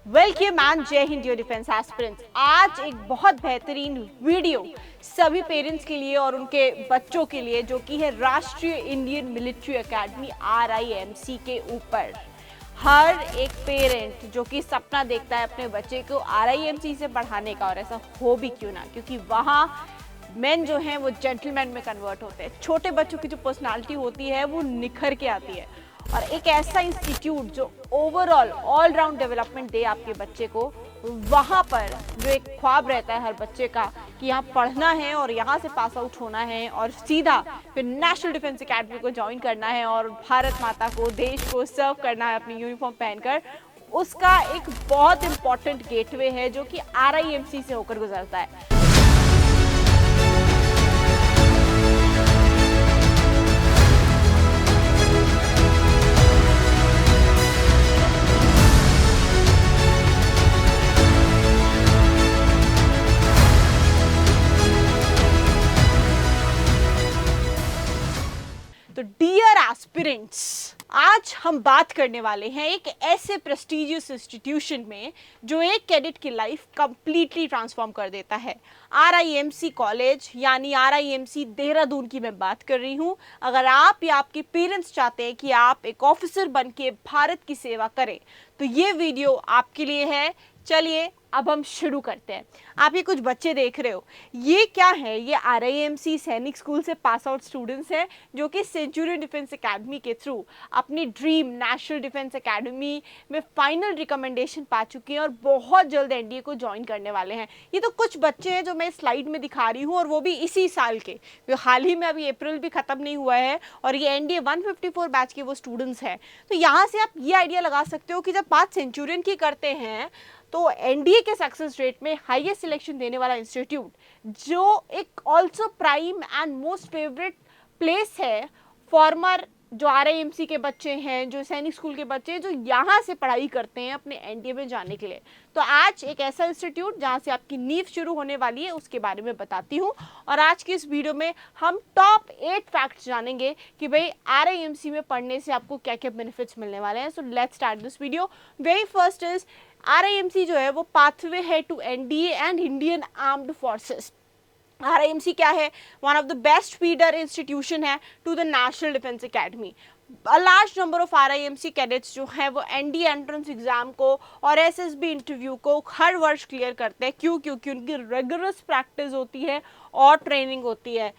Welcome and जय Hind dear defence aspirants. आज एक बहुत बेहतरीन वीडियो सभी पेरेंट्स के लिए और उनके बच्चों के लिए, जो कि है राष्ट्रीय इंडियन मिलिट्री एकेडमी RIMC के ऊपर। हर एक पेरेंट जो कि सपना देखता है अपने बच्चे को RIMC से पढ़ाने का, और ऐसा हो भी क्यों ना, क्योंकि वहाँ मेन जो हैं वो जेंटलमैन में कन्वर्ट होते हैं। छोटे बच्चों की जो पर्सनालिटी होती है वो निखर के आती है, और एक ऐसा इंस्टीट्यूट जो ओवरऑल ऑल राउंड डेवलपमेंट दे आपके बच्चे को, वहाँ पर जो एक ख्वाब रहता है हर बच्चे का कि यहाँ पढ़ना है और यहाँ से पास आउट होना है और सीधा फिर नेशनल डिफेंस एकेडमी को ज्वाइन करना है और भारत माता को, देश को सर्व करना है अपनी यूनिफॉर्म पहनकर, उसका एक बहुत इंपॉर्टेंट गेटवे है जो कि RIMC से होकर गुजरता है। तो डियर एस्पिरेंट्स, आज हम बात करने वाले हैं एक ऐसे प्रेस्टिजियस इंस्टीट्यूशन में जो एक कैडेट की लाइफ कंप्लीटली ट्रांसफॉर्म कर देता है। RIMC कॉलेज यानी RIMC देहरादून की मैं बात कर रही हूँ। अगर आप या आपके पेरेंट्स चाहते हैं कि आप एक ऑफिसर बन के भारत की सेवा करें तो ये वीडियो आपके लिए है। चलिए अब हम शुरू करते हैं। आप ये कुछ बच्चे देख रहे हो, ये क्या है? ये RIMC सैनिक स्कूल से पास आउट स्टूडेंट्स हैं जो कि सेंचुरियन डिफेंस एकेडमी के थ्रू अपनी ड्रीम नेशनल डिफेंस एकेडमी में फाइनल रिकमेंडेशन पा चुके हैं और बहुत जल्द NDA को ज्वाइन करने वाले हैं। ये तो कुछ बच्चे हैं जो मैं स्लाइड में दिखा रही हूँ, और वो भी इसी साल के, जो हाल ही में अभी अप्रैल भी खत्म नहीं हुआ है, और ये NDA 154 बैच के वो स्टूडेंट्स हैं। तो यहाँ से आप ये आइडिया लगा सकते हो कि जब बात सेंचुरियन की करते हैं तो NDA के सक्सेस रेट में हाईएस्ट सिलेक्शन देने वाला इंस्टीट्यूट, जो एक also prime and most favourite place है फॉर्मर जो RIMC के बच्चे हैं, जो सैनिक स्कूल के बच्चे हैं, जो यहाँ से पढ़ाई करते हैं अपने NDA में जाने के लिए। तो आज एक ऐसा इंस्टीट्यूट जहाँ से आपकी नींव शुरू होने वाली है, उसके बारे में बताती हूँ। और आज की इस वीडियो में हम टॉप 8 फैक्ट्स जानेंगे कि भाई RIMC में पढ़ने से आपको क्या क्या बेनिफिट्स मिलने वाले हैं। So let's start this video. Very first is RIMC जो है वो पाथवे है to NDA and Indian armed forces. RIMC क्या है? One of the best feeder institution है to the national defence academy. A large number of RIMC cadets जो हैं वो NDA एंट्रेंस एग्जाम को और SSB इंटरव्यू को हर वर्ष क्लियर करते हैं। क्योंकि उनकी रेगुलर प्रैक्टिस होती है और ट्रेनिंग होती है।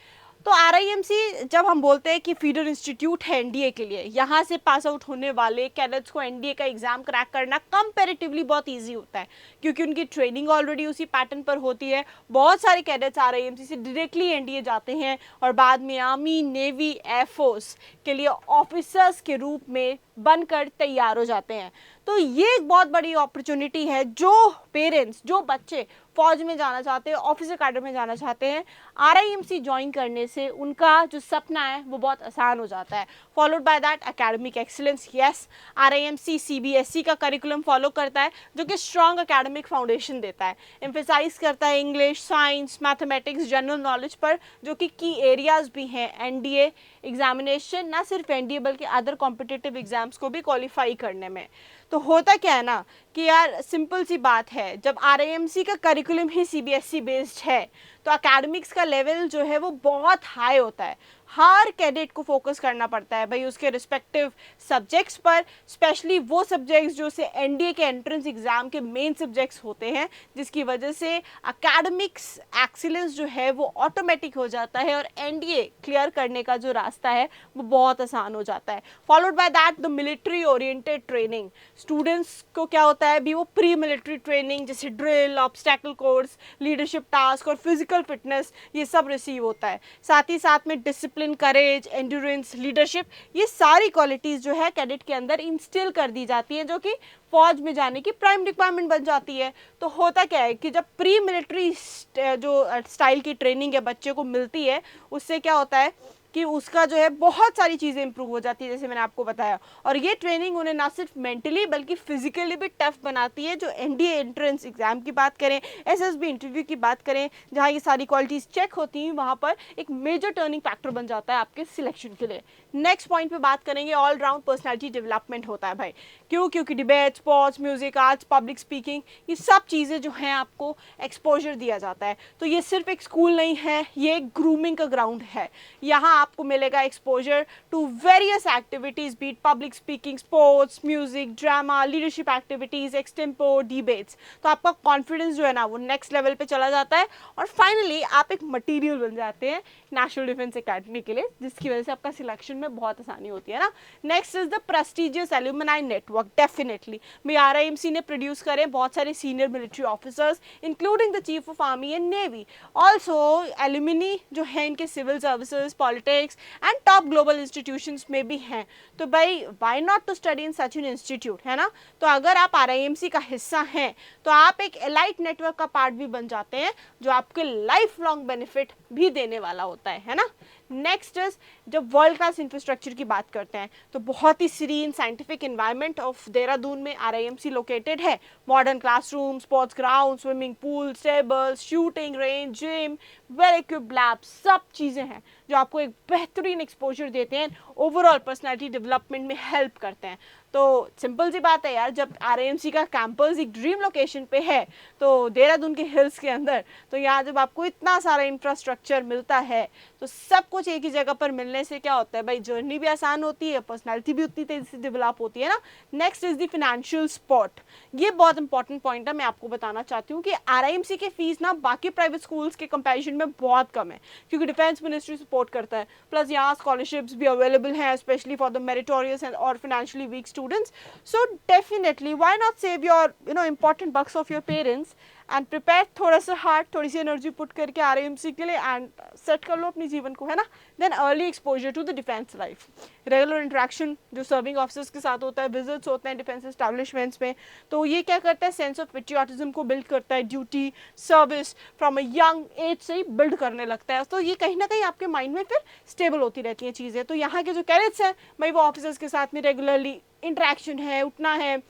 तो RIMC जब हम बोलते हैं कि फीडर इंस्टीट्यूट है NDA के लिए, यहाँ से पास आउट होने वाले कैडेट्स को NDA का एग्जाम क्रैक करना कंपैरेटिवली बहुत इजी होता है, क्योंकि उनकी ट्रेनिंग ऑलरेडी उसी पैटर्न पर होती है। बहुत सारे कैडेट्स RIMC से डायरेक्टली NDA जाते हैं और बाद में आर्मी, नेवी, एयरफोर्स के लिए ऑफिसर्स के रूप में बनकर तैयार हो जाते हैं। तो ये एक बहुत बड़ी अपॉर्चुनिटी है। जो पेरेंट्स, जो बच्चे फौज में जाना चाहते हैं, ऑफिसर कैडर में जाना चाहते हैं, RIMC ज्वाइन करने से उनका जो सपना है वो बहुत आसान हो जाता है। Followed by that academic excellence. Yes, RIMC CBSE का करिकुलम फॉलो करता है जो कि स्ट्रॉन्ग एकेडमिक फाउंडेशन देता है। एम्फेसाइज करता है English, science, mathematics, general knowledge पर, जो कि की एरियाज भी हैं NDA एग्जामिनेशन, ना सिर्फ NDA बल्कि अदर कॉम्पिटिटिव एग्जाम्स को भी क्वालिफाई करने में। तो होता क्या है ना कि यार सिंपल सी बात है, जब RIMC का करिकुलम ही CBSE बेस्ड है तो एकेडमिक्स का लेवल जो है वो बहुत हाई होता है। हर कैडेट को फोकस करना पड़ता है भाई उसके रिस्पेक्टिव सब्जेक्ट्स पर, स्पेशली वो सब्जेक्ट्स जो से NDA के एंट्रेंस एग्जाम के मेन सब्जेक्ट्स होते हैं, जिसकी वजह से एकेडमिक्स एक्सीलेंस जो है वो ऑटोमेटिक हो जाता है और NDA क्लियर करने का जो रास्ता है वो बहुत आसान हो जाता है। Followed by that the military oriented training. Students को क्या होता है भी, वो प्री मिलिट्री ट्रेनिंग जैसे drill, obstacle course, leadership task और फिजिकल फिटनेस, ये सब रिसीव होता है। साथ ही साथ में डिसिप्लिन, करेज, एंड्योरेंस, लीडरशिप, ये सारी क्वालिटीज जो है कैडेट के अंदर इंस्टिल कर दी जाती हैं, जो कि फौज में जाने की प्राइम रिक्वायरमेंट बन जाती है। तो होता क्या है कि जब प्री मिलिट्री जो स्टाइल की ट्रेनिंग है बच्चे को मिलती है, उससे क्या होता है कि उसका जो है बहुत सारी चीज़ें इंप्रूव हो जाती है, जैसे मैंने आपको बताया। और ये ट्रेनिंग उन्हें ना सिर्फ मेंटली बल्कि फिजिकली भी टफ बनाती है। जो NDA एंट्रेंस एग्जाम की बात करें, SSB इंटरव्यू की बात करें, जहाँ ये सारी क्वालिटीज़ चेक होती हैं, वहाँ पर एक मेजर टर्निंग फैक्टर बन जाता है आपके सिलेक्शन के लिए। नेक्स्ट पॉइंट पे बात करेंगे, ऑल राउंड पर्सनालिटी डेवलपमेंट होता है भाई। क्यों? क्योंकि debate, sports, music, arts, public speaking, ये सब चीज़ें जो हैं आपको एक्सपोजर दिया जाता है। तो ये सिर्फ एक स्कूल नहीं है, ये एक ग्रूमिंग का ग्राउंड है। यहाँ आपको मिलेगा exposure to various activities, beat public speaking, sports, music, drama, leadership activities, extempo, debates. तो आपका कॉन्फिडेंस जो है ना वो नेक्स्ट लेवल पे चला जाता है और फाइनली आप एक मटीरियल बन जाते हैं नेशनल डिफेंस एकेडमी के लिए, जिसकी वजह से आपका सिलेक्शन में बहुत आसानी होती है ना। Next is the prestigious alumni network. Definitely भी RIMC ने प्रोड्यूस करे बहुत सारे senior military officers including the chief of army and navy. Also alumni जो है इनके civil services, politics and top global institutions में भी हैं। तो भाई why not to study in such an institute, है ना। तो अगर आप RIMC का हिस्सा हैं तो आप एक एलाइट नेटवर्क का पार्ट भी बन जाते हैं जो आपके लाइफ लॉन्ग बेनिफिट भी देने वाला होता है ना। नेक्स्ट इज, जब वर्ल्ड क्लास इंफ्रास्ट्रक्चर की बात करते हैं तो बहुत ही serene scientific environment of Dehradun में RIMC लोकेटेड है। Modern classroom, sports ground, swimming pool, stables, shooting range, gym, well equipped lab, सब चीज़ें हैं जो आपको एक बेहतरीन एक्सपोजर देते हैं, ओवरऑल पर्सनैलिटी डेवलपमेंट में हेल्प करते हैं। तो सिंपल सी बात है यार, जब RIMC का कैंपस एक ड्रीम लोकेशन पे है तो देहरादून के हिल्स के अंदर, तो यहाँ जब आपको इतना सारा इंफ्रास्ट्रक्चर मिलता है तो सब कुछ एक ही जगह पर मिलने से क्या होता है भाई, जर्नी भी आसान होती है, पर्सनालिटी भी उतनी तेजी से डेवलप होती है ना। Next is the financial support. ये बहुत इंपॉर्टेंट पॉइंट है, मैं आपको बताना चाहती हूँ कि RIMC की फीस ना बाकी प्राइवेट स्कूल्स के कंपैरिजन में बहुत कम है, क्योंकि डिफेंस मिनिस्ट्री सपोर्ट करता है। प्लस यहाँ स्कॉलरशिप्स भी अवेलेबल हैं, specially for the meritorious and और financially weak students. So definitely why not save your important bucks of your parents and prepare थोड़ा सा हार्ड, थोड़ी सी एनर्जी पुट करके RIMC के लिए एंड सेट कर लो अपने जीवन को, है ना। Then early exposure to the defence life, regular interaction जो सर्विंग ऑफिसर्स के साथ होता है, विजिट्स होते हैं डिफेंस एस्टैब्लिशमेंट्स में, तो ये क्या करता है, सेंस ऑफ पेट्रियोटिज्म को बिल्ड करता है, duty service from a young age से ही बिल्ड करने लगता है। तो ये कहीं ना कहीं आपके माइंड में फिर स्टेबल होती रहती हैं चीज़ें। तो यहाँ के जो कैडेट्स हैं भाई, वो ऑफिसर्स के साथ में रेगुलरली इंटरेक्शन है, उठना है,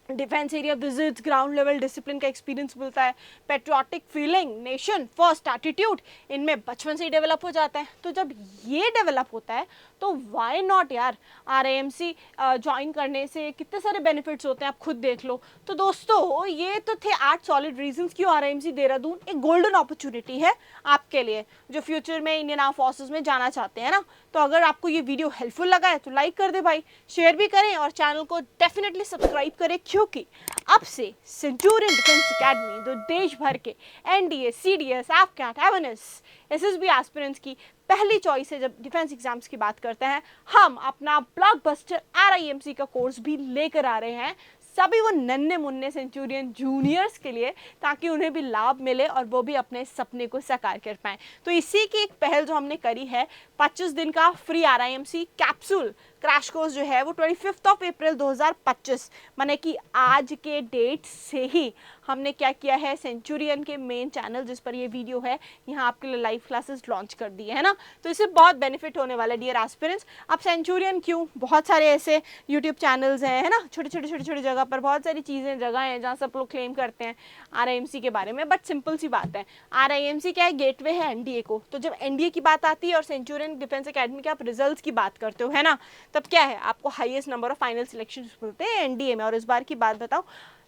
defence area visits, ground level discipline का एक्सपीरियंस मिलता है, patriotic feeling, nation first attitude इनमें बचपन से ही डेवलप हो जाता है। तो जब ये डेवलप होता है तो वाई नॉट यार, RIMC ज्वाइन करने से कितने सारे बेनिफिट्स होते हैं, आप खुद देख लो। तो दोस्तों ये तो थे 8 सॉलिड रीजंस क्यों RIMC देहरादून एक गोल्डन अपॉर्चुनिटी है आपके लिए जो फ्यूचर में इंडियन आर्म फोर्सेस में जाना चाहते हैं ना। तो अगर आपको ये वीडियो हेल्पफुल लगा है तो लाइक कर दे भाई, शेयर भी करें और चैनल को डेफिनेटली सब्सक्राइब करें, क्योंकि अब से सेंचुरियन डिफेंस एकेडमी जो देश भर के NDA, CDS, AFCAT, एवनस, SSB aspirants की पहली चॉइस है जब डिफेंस एग्जाम्स की बात करते हैं। हम अपना ब्लॉकबस्टर RIMC का कोर्स भी लेकर आ रहे हैं सभी वो नन्हे मुन्ने सेंचुरियन जूनियर्स के लिए, ताकि उन्हें भी लाभ मिले और वो भी अपने सपने को साकार कर पाएँ। तो इसी की एक पहल जो हमने करी है, 25 दिन का free RIMC capsule crash course जो है वो 25 अप्रैल 2025 माने कि आज के डेट से ही हमने क्या किया है, सेंचुरियन के मेन चैनल जिस पर ये वीडियो है यहाँ आपके लिए लाइव क्लासेस लॉन्च कर दिए है ना। तो इससे बहुत बेनिफिट होने वाला है डियर एस्पिरेंट्स। अब सेंचुरियन क्यों, बहुत सारे ऐसे यूट्यूब चैनल्स हैं, है ना, छोटे छोटे जगह पर बहुत सारी चीज़ें जगह हैं जहाँ सब लोग क्लेम करते हैं RIMC के बारे में। बट सिंपल सी बात है, RIMC क्या है, गेटवे है NDA को। तो जब NDA की बात आती है और सेंचुरियन डिफेंस एकेडमी के आप रिजल्ट्स की बात करते हो, है ना, तब क्या है, आपको highest number of final selection मिलते हैं NDA में। और इस बार की बात बताओ,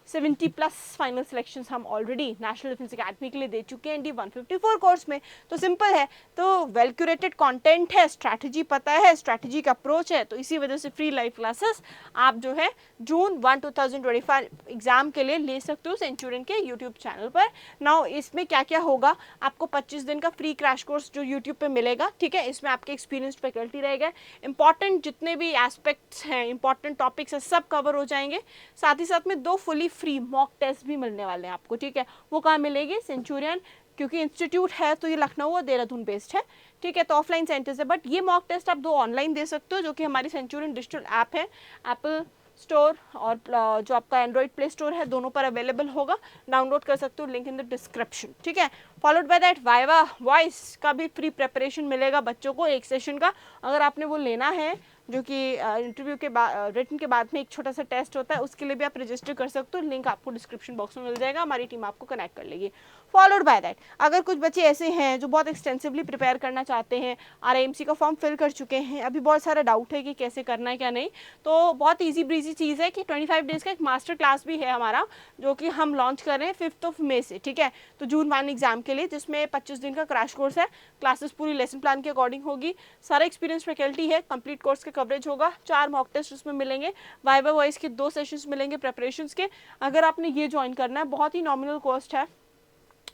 70+ फाइनल सिलेक्शंस हम ऑलरेडी नेशनल डिफेंस एकेडमी के लिए दे चुके हैं ND 154 कोर्स में। तो सिंपल है, तो वेल क्यूरेटेड कंटेंट है, स्ट्रैटेजी पता है, स्ट्रैटेजिक अप्रोच है, तो इसी वजह से फ्री लाइव क्लासेस आप जो है जून 1, 2025 एग्जाम के लिए ले सकते हो सेंचुरियन के यूट्यूब चैनल पर। नाउ इसमें क्या क्या होगा, आपको 25 दिन का फ्री क्रैश कोर्स जो यूट्यूब पे मिलेगा, ठीक है, इसमें आपके एक्सपीरियंस फैकल्टी रहेगा, इंपॉर्टेंट जितने भी एस्पेक्ट्स हैं, इंपॉर्टेंट टॉपिक्स हैं, सब कवर हो जाएंगे। साथ ही साथ में 2 फुली फ्री मॉक टेस्ट भी मिलने वाले हैं आपको, ठीक है। वो कहाँ मिलेगी, सेंचुरियन, क्योंकि इंस्टीट्यूट है तो ये लखनऊ और देहरादून बेस्ड है, ठीक है, तो ऑफलाइन सेंटर्स है। बट ये मॉक टेस्ट आप 2 ऑनलाइन दे सकते हो, जो कि हमारी सेंचुरियन डिजिटल ऐप है, एप्पल स्टोर और जो आपका एंड्रॉइड प्ले स्टोर है, दोनों पर अवेलेबल होगा, डाउनलोड कर सकते हो, लिंक इन द डिस्क्रिप्शन, ठीक है। Followed by that viva voice का भी फ्री प्रिपरेशन मिलेगा बच्चों को, एक सेशन का। अगर आपने वो लेना है जो कि इंटरव्यू के बाद रिटन के बाद में एक छोटा सा टेस्ट होता है, उसके लिए भी आप रजिस्टर कर सकते हो। लिंक आपको डिस्क्रिप्शन बॉक्स में मिल जाएगा, हमारी टीम आपको कनेक्ट कर लेगी। फॉलोड बाय दैट, अगर कुछ बच्चे ऐसे हैं जो बहुत एक्सटेंसिवली प्रिपेयर करना चाहते हैं, RIMC का फॉर्म फिल कर चुके हैं, अभी बहुत सारा डाउट है कि कैसे करना है क्या नहीं, तो बहुत ईजी ब्रीजी चीज़ है कि 25 डेज़ का एक मास्टर क्लास भी है हमारा, जो कि हम लॉन्च कर रहे हैं 5 मई से, ठीक है। तो जून 1 एग्जाम के लिए, जिसमें 25 दिन का क्रैश कोर्स है, क्लासेस पूरी लेसन प्लान के अकॉर्डिंग होगी, सारा एक्सपीरियंस फैकल्टी है, कंप्लीट कोर्स का कवरेज होगा, 4 मॉक टेस्ट उसमें मिलेंगे, वाइवा वॉइस के 2 सेशंस मिलेंगे प्रेपरेशंस के। अगर आपने ये ज्वाइन करना है, बहुत ही नॉमिनल कॉस्ट है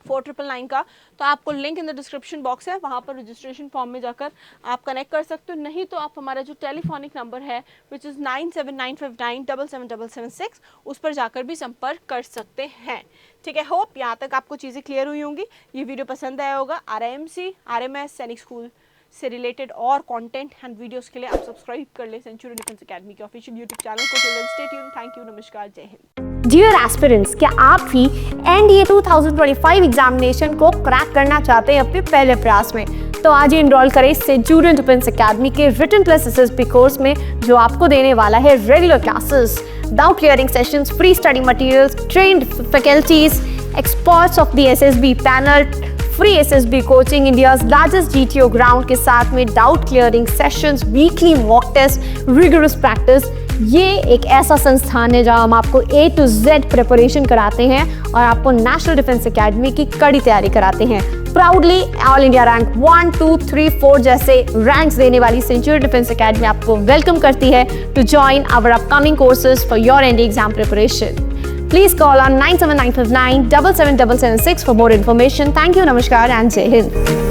4999 का, तो आपको link in the description box है, वहाँ पर रजिस्ट्रेशन फॉर्म में जाकर आप कनेक्ट कर सकते हो। नहीं तो आप हमारा जो टेलीफोनिक नंबर है विच इज़ 9795977776, उस पर जाकर भी संपर्क कर सकते हैं, ठीक है। होप यहाँ तक आपको चीज़ें क्लियर हुई होंगी। ये वीडियो पसंद आया होगा। RIMC RMS सैनिक स्कूल से रिलेटेड और कंटेंट एंड वीडियोस के लिए आप सब्सक्राइब कर लें सेंचुरी डिफेंस एकेडमी के ऑफिशियल यूट्यूब चैनल को। स्टे ट्यून्ड, थैंक यू, नमस्कार, जय हिंद। डियर एस्पिरेंट्स, क्या आप भी NDA 2025 एग्जामिनेशन को क्रैक करना चाहते हैं अपने पहले प्रयास में? तो आज ही इनरोल करें सेंचुरियन डिफेंस एकेडमी के रिटन प्लस SSB कोर्स में, जो आपको देने वाला है regular classes, doubt clearing sessions, free study materials, trained faculties, experts of the SSB panel, free SSB coaching, India's largest GTO ground के साथ में doubt clearing sessions, weekly mock test, rigorous practice. ये एक ऐसा संस्थान है जहां हम आपको A to Z प्रिपरेशन कराते हैं और आपको नेशनल डिफेंस एकेडमी की कड़ी तैयारी कराते हैं। प्राउडली ऑल इंडिया रैंक 1, 2, 3, 4 जैसे रैंक्स देने वाली सेंचुरी डिफेंस एकेडमी आपको वेलकम करती है to join our upcoming courses for your NDA exam preparation. Please call on 97959 77776 for more information. Thank you, Namaskar, and Jai Hind.